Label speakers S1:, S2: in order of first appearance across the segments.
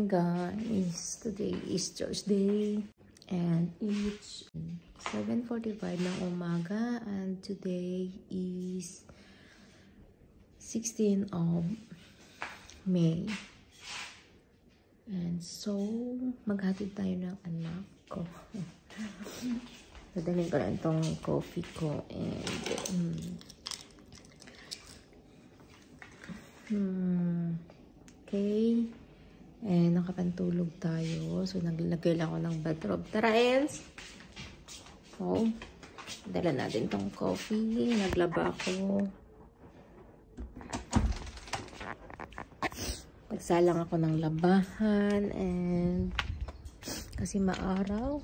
S1: morning guys, today is Thursday and it's 7:45 ng umaga and today is 16th of May. And so, maghatid tayo ng anak ko. Dadalhin ko lang itong coffee ko and okay. And nakapantulog tayo. So, naglagay lang ako ng bathrobe. Tara, Els! So, dala natin tong coffee. Naglaba ako. Nagsalang ako ng labahan. And, kasi maaraw.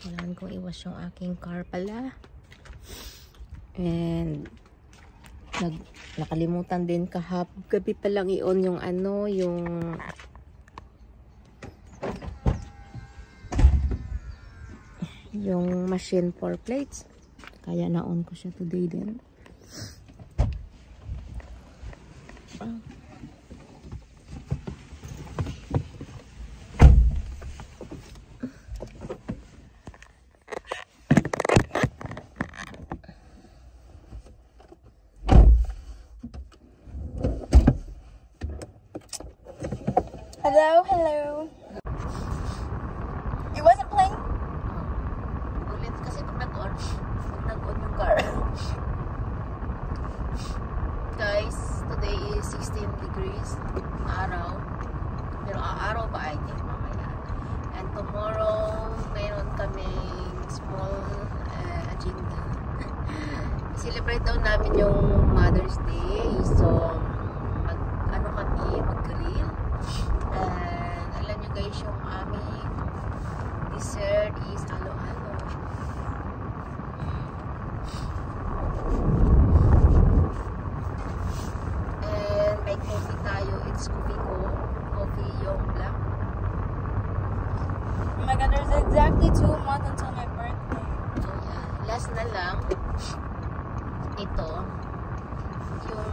S1: Kailangan kong iwas yung aking car pala. And, nakalimutan din gabi pa lang i-on yung yung machine for plates. Kaya na-on ko siya today din.
S2: Hello, hello. It wasn't playing?
S1: Ulit kasi pag nag-on yung car. Guys, today is 16 degrees. Araw. Pero araw pa I think mamaya. And tomorrow, mayroon kaming small agenda. Celebrate daw namin yung Mother's Day. So, mag-grill. And alam nyo guys, yung aming dessert is alo-alo. And may coffee tayo. It's coffee ko. Coffee yung black.
S2: Oh my god, there's exactly 2 months until my birthday.
S1: So yeah, last na lang. Ito. Yung,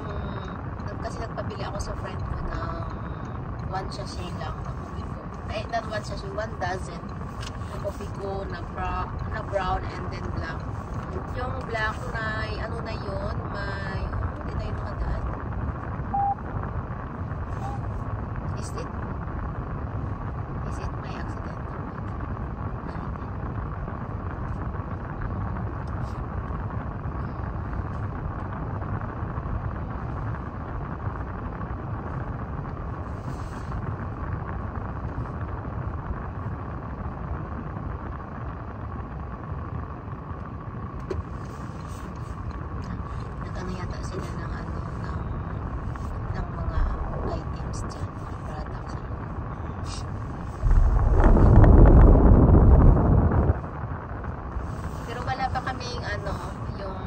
S1: kasi nagpabili ako sa friend ko ng 1 sachet lang na coffee ko. Ay, not 1 sachet, 1 dozen na coffee ko na brown and then black. Yung black na, ano na yun, may, hindi na yun nakadaan. Is it my accident? Ano yata sila ng mga items dyan, products. Pero wala pa kaming yung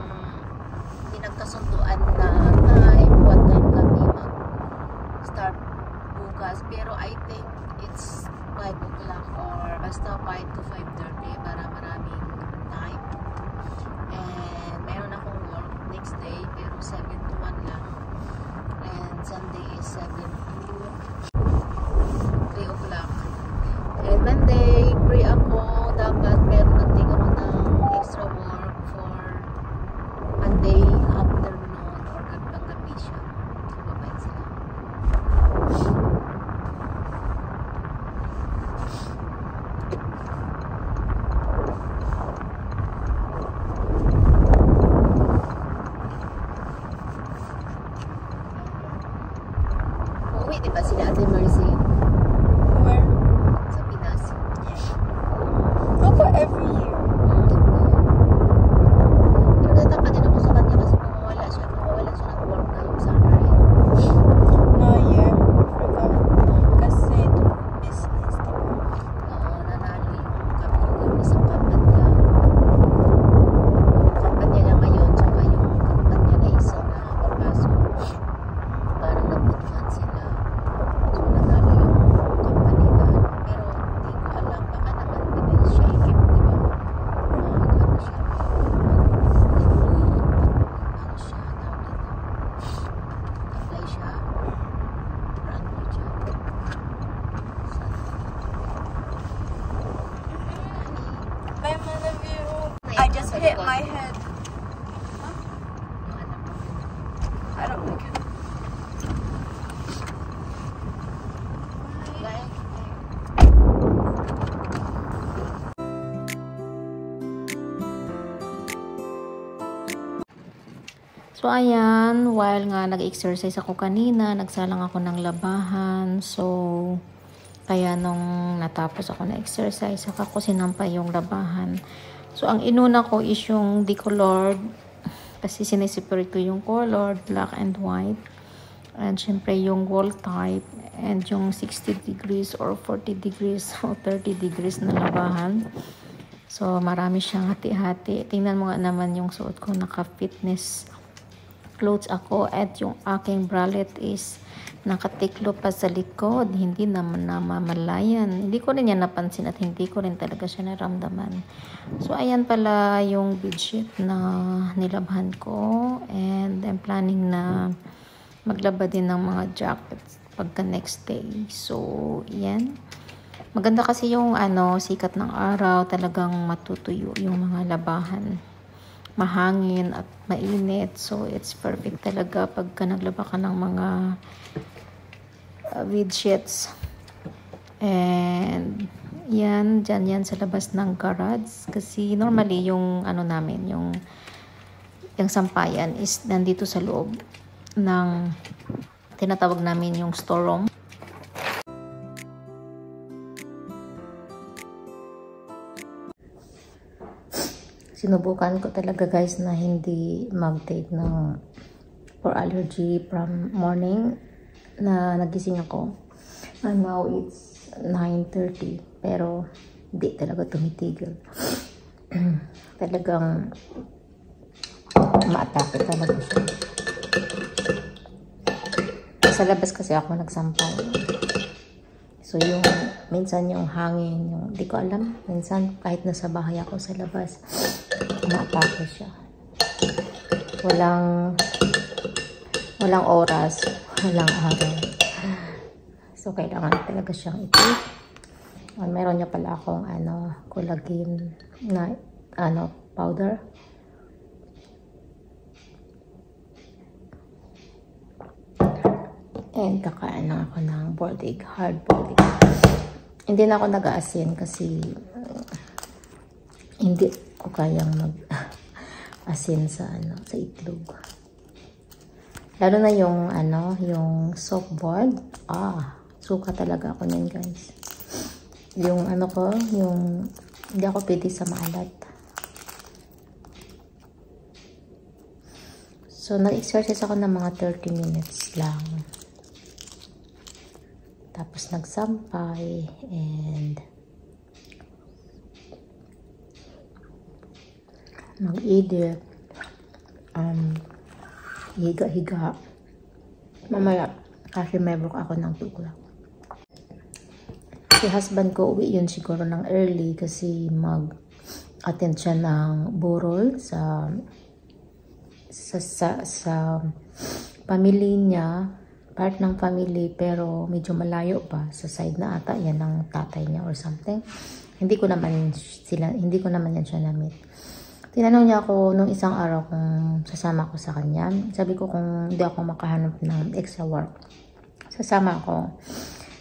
S1: pinagkasunduan na time, what time kami mag-start bukas. Pero I think it's 5 o'clock or basta 5 to 5:30 para maraming time. And meron akong work next day, pero 7 to 1 lang. And Sunday is 7 to 3 o'clock. And Monday, free ako. Dapat meron nagtig ako ng extra work for Monday afternoon or gabi siya. So, babait sila.
S2: don't like it.
S1: So, ayan, while nga nag-exercise ako kanina, nagsalang ako ng labahan. So, kaya nung natapos ako na exercise, saka ko sinampay yung labahan. So, ang inuna ko is yung decolored, kasi sineseparate ko yung colored, black and white. And syempre yung wall type, and yung 60 degrees or 40 degrees o 30 degrees na labahan. So, marami siyang hati-hati. Tingnan mo nga naman yung suot ko, naka-fitness clothes ako, at yung aking bralette is nakatiklo pa sa likod, hindi naman namamalayan. Hindi ko rin yan napansin at hindi ko rin talaga siya naramdaman. So, ayan pala yung bedsheet na nilabhan ko, and I'm planning na maglaba din ng mga jackets pagka next day. So, yan. Maganda kasi yung sikat ng araw, talagang matutuyo yung mga labahan. Mahangin at mainit. So, it's perfect talaga pagka naglaba ka ng mga bedsheets. And, yan, dyan yan sa labas ng garage. Kasi, normally, yung namin, yung sampayan is nandito sa loob ng tinatawag namin yung storeroom. Sinubukan ko talaga guys na hindi mag-take ng for allergy from morning na nagising ako. And now it's 9:30 pero hindi talaga tumitigil. Talagang ma-atake talaga siya. Sa labas kasi ako nagsampay. So yung minsan yung hangin, yung di ko alam, minsan kahit nasa bahay ako sa labas, ma-atake siya. Walang oras, walang araw. So kailangan talaga siyang i-take. Meron niya pala akong collagen na powder. And kakain lang ako ng boiled egg, hard boiled egg. Hindi na ako nag-aasin kasi hindi ko kayang mag-asin sa itlog. Lalo na yung yung soft boiled. Suka talaga ako niyan, guys. Yung yung hindi ako pwede sa maalat. So nag-exercise ako ng mga 30 minutes lang. Tapos nagsampay and mag-edit, higa-higa. Mamaya, kasi may book ako ng 2 o'clock. Si husband ko, uwi yun siguro ng early kasi mag-attend siya ng burol sa family niya. Part ng family pero medyo malayo pa sa side na ata yan ng tatay niya or something. Hindi ko naman yan siya na-meet. Tinanong niya ako nung isang araw kung sasama ko sa kanya. Sabi ko kung hindi ako makahanap ng extra work, sasama ako.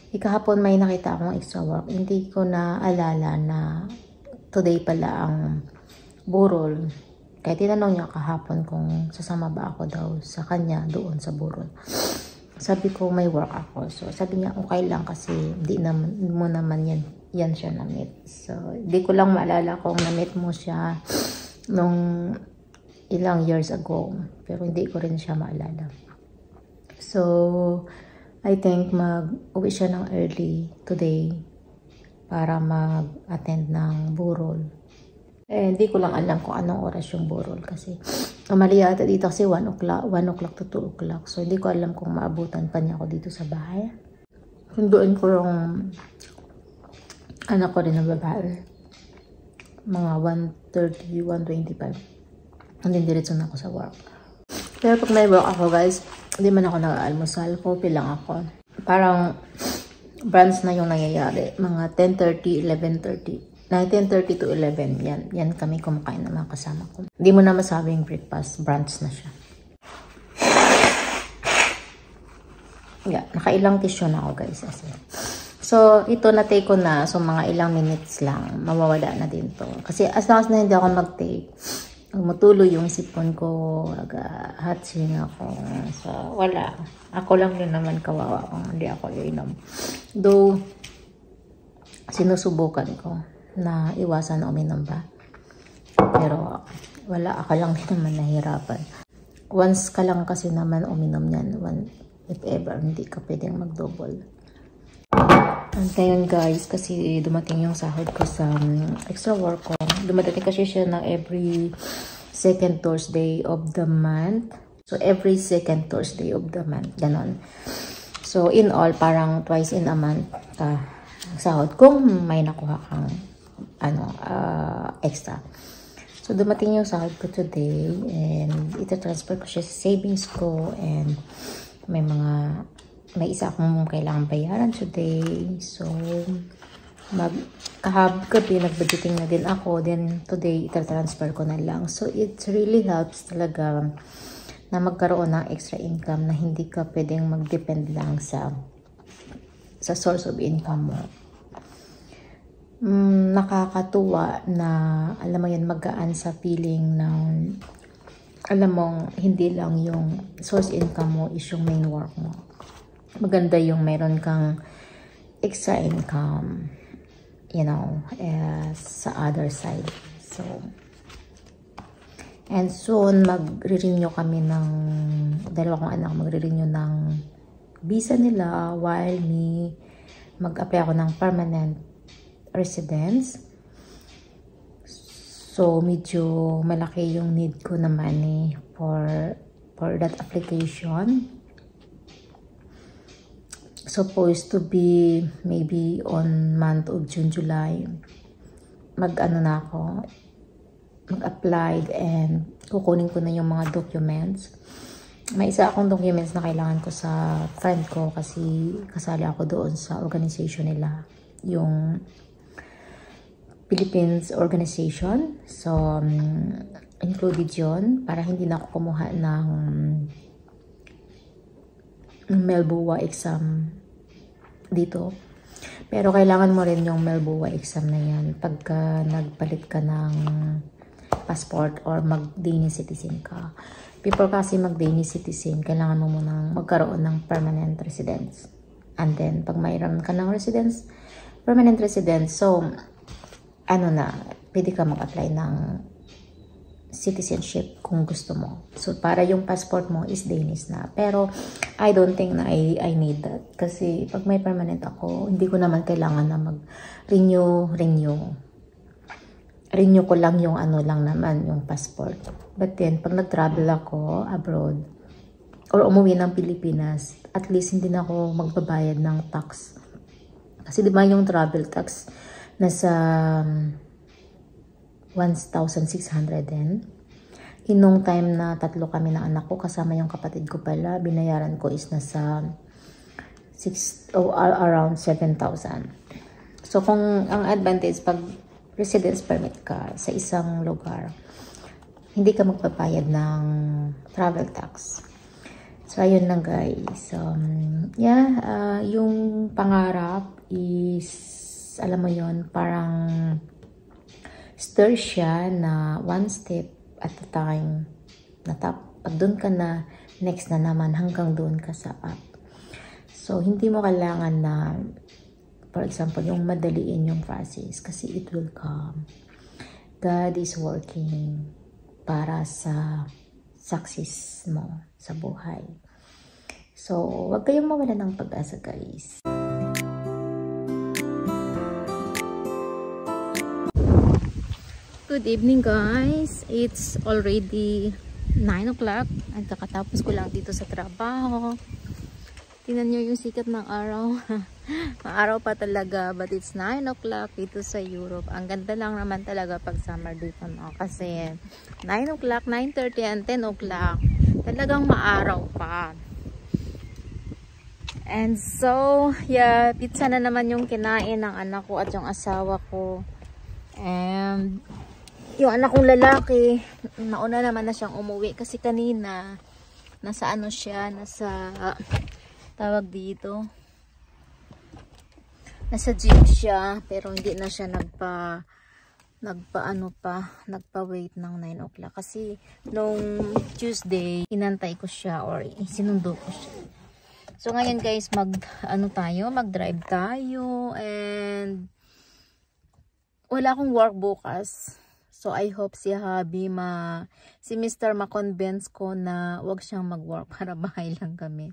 S1: Ikahapon may nakita akong extra work. Hindi ko na alala na today pala ang burol. Kaya tinanong niya kahapon kung sasama ba ako daw sa kanya doon sa burol. Sabi ko may work ako. So sabi niya okay lang kasi di mo naman yan siya na-meet. So di ko lang maalala kung na-meet mo siya nung ilang years ago. Pero hindi ko rin siya maalala. So I think mag-uwi siya ng early today para mag-attend ng burol. Hindi ko lang alam kung anong oras yung burol kasi mali yata dito kasi 1 o'clock to 2 o'clock. So, hindi ko alam kung maabutan pa niya ako dito sa bahay. Sunduin ko yung anak ko rin na babae. Mga 1:30, 1:25. Hindi diretso na ako sa work. Pero pag may work ako guys, hindi man ako nag-almusal. Coffee lang ako. Parang brunch na yung nangyayari. Mga 10:30, 11:30. 10:30 to 11. Yan kami kumakain ng mga kasama ko. Hindi mo na masabing breakfast, brunch na siya.
S3: Yeah, nakailang tissue na ako guys. So, ito na-take ko na. So, mga ilang minutes lang. Mawawala na din to. Kasi as long as na hindi ako mag-take, matuloy yung sipon ko. Hatsing ako. So, wala. Ako lang din naman kawawa kung hindi ako iinom. Though, sinusubukan ko na iwasan na uminom ba. Pero, wala. Ako lang din naman nahirapan. Once ka lang kasi naman uminom yan. If ever, hindi ka pwedeng mag-double. And ngayon guys, kasi dumating yung sahod ko sa extra work ko. Dumating kasi siya ng every second Thursday of the month. So, every second Thursday of the month. Ganon. So, in all, parang twice in a month sahod kung may nakuha kang extra. So, dumating yung sahod ko today and ita-transfer ko siya sa savings ko and may isa akong kailangan bayaran today. So, kahagabi nag-budgeting na din ako. Then, today, ita-transfer ko na lang. So, it really helps talaga na magkaroon ng extra income na hindi ka pwedeng mag-depend lang sa source of income mo. Nakakatuwa na, alam mo yan, magaan sa feeling ng, alam mong, hindi lang yung source income mo is yung main work mo. Maganda yung meron kang extra income, you know, sa other side. So, and soon, magre-renew kami ng, dalawa kong anak, magre-renew ng visa nila while mag-apply ako ng permanent residence. So, medyo malaki yung need ko na money for that application. Supposed to be maybe on month of June, July. Mag-apply and kukunin ko na yung mga documents. May isa akong documents na kailangan ko sa friend ko kasi kasali ako doon sa organization nila. Yung Philippines organization. So, included yun para hindi na ako kumuha ng Melboa exam dito. Pero kailangan mo rin yung Melboa exam na yan pagka nagpalit ka ng passport or mag-Danish citizen ka. Before kasi mag-Danish citizen, kailangan mo munang magkaroon ng permanent residence. And then, pag mayroon ka ng permanent residence, so, pwede ka mag-apply ng citizenship kung gusto mo. So, para yung passport mo is Danish na. Pero, I don't think na I need that. Kasi, pag may permanent ako, hindi ko naman kailangan na mag-renew. Renew ko lang yung lang naman, yung passport. But then, pag nag-travel ako abroad, or umuwi ng Pilipinas, at least hindi na ako magbabayad ng tax. Kasi di ba yung travel tax, nasa 1,600 din. Inong time na 3 kami ng anak ko, kasama yung kapatid ko pala, binayaran ko is nasa around 7,000. So, kung ang advantage, pag residence permit ka sa isang lugar, hindi ka magpapayad ng travel tax. So, ayun lang guys. Yung pangarap is, alam mo yon, parang stir siya na one step at a time. Pag doon ka na, next na naman hanggang doon ka sa up. So, hindi mo kailangan na, for example, yung madaliin yung process kasi it will come. God is working para sa success mo sa buhay. So, huwag kayong mawala ng pag-asa guys. Good evening guys. It's already 9 o'clock. At kakatapos ko lang dito sa trabaho. Tingnan nyo yung sikat ng araw. Araw pa talaga. But it's 9 o'clock dito sa Europe. Ang ganda lang naman talaga pag summer dito. No? Kasi 9 o'clock, 9:30 and 10 o'clock. Talagang maaraw pa. And so, yeah, pizza na naman yung kinain ng anak ko at yung asawa ko. And yung anak kong lalaki, nauna naman na siyang umuwi kasi kanina nasa
S1: tawag dito. Nasa gym siya, pero hindi na siya nagpa-wait ng 9 o'clock. Kasi, nung Tuesday, inantay ko siya or sinundo ko siya. So, ngayon guys, mag-drive tayo, and wala akong work bukas. So, I hope si Mr. ma-convince ko na wag siyang mag-work para bahay lang kami.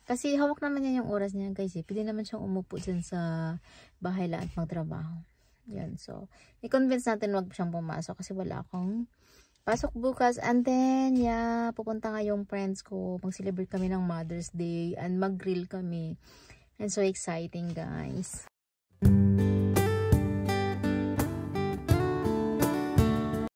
S1: Kasi hawak naman niya yung oras niya guys. Pwede naman siyang umupo dyan sa bahay lang at magtrabaho. Yan. So, i-convince natin wag siyang pumasok kasi wala akong pasok bukas. And then, yeah, pupunta nga yung friends ko. Mag-celebrate kami ng Mother's Day and mag-grill kami. And so exciting guys.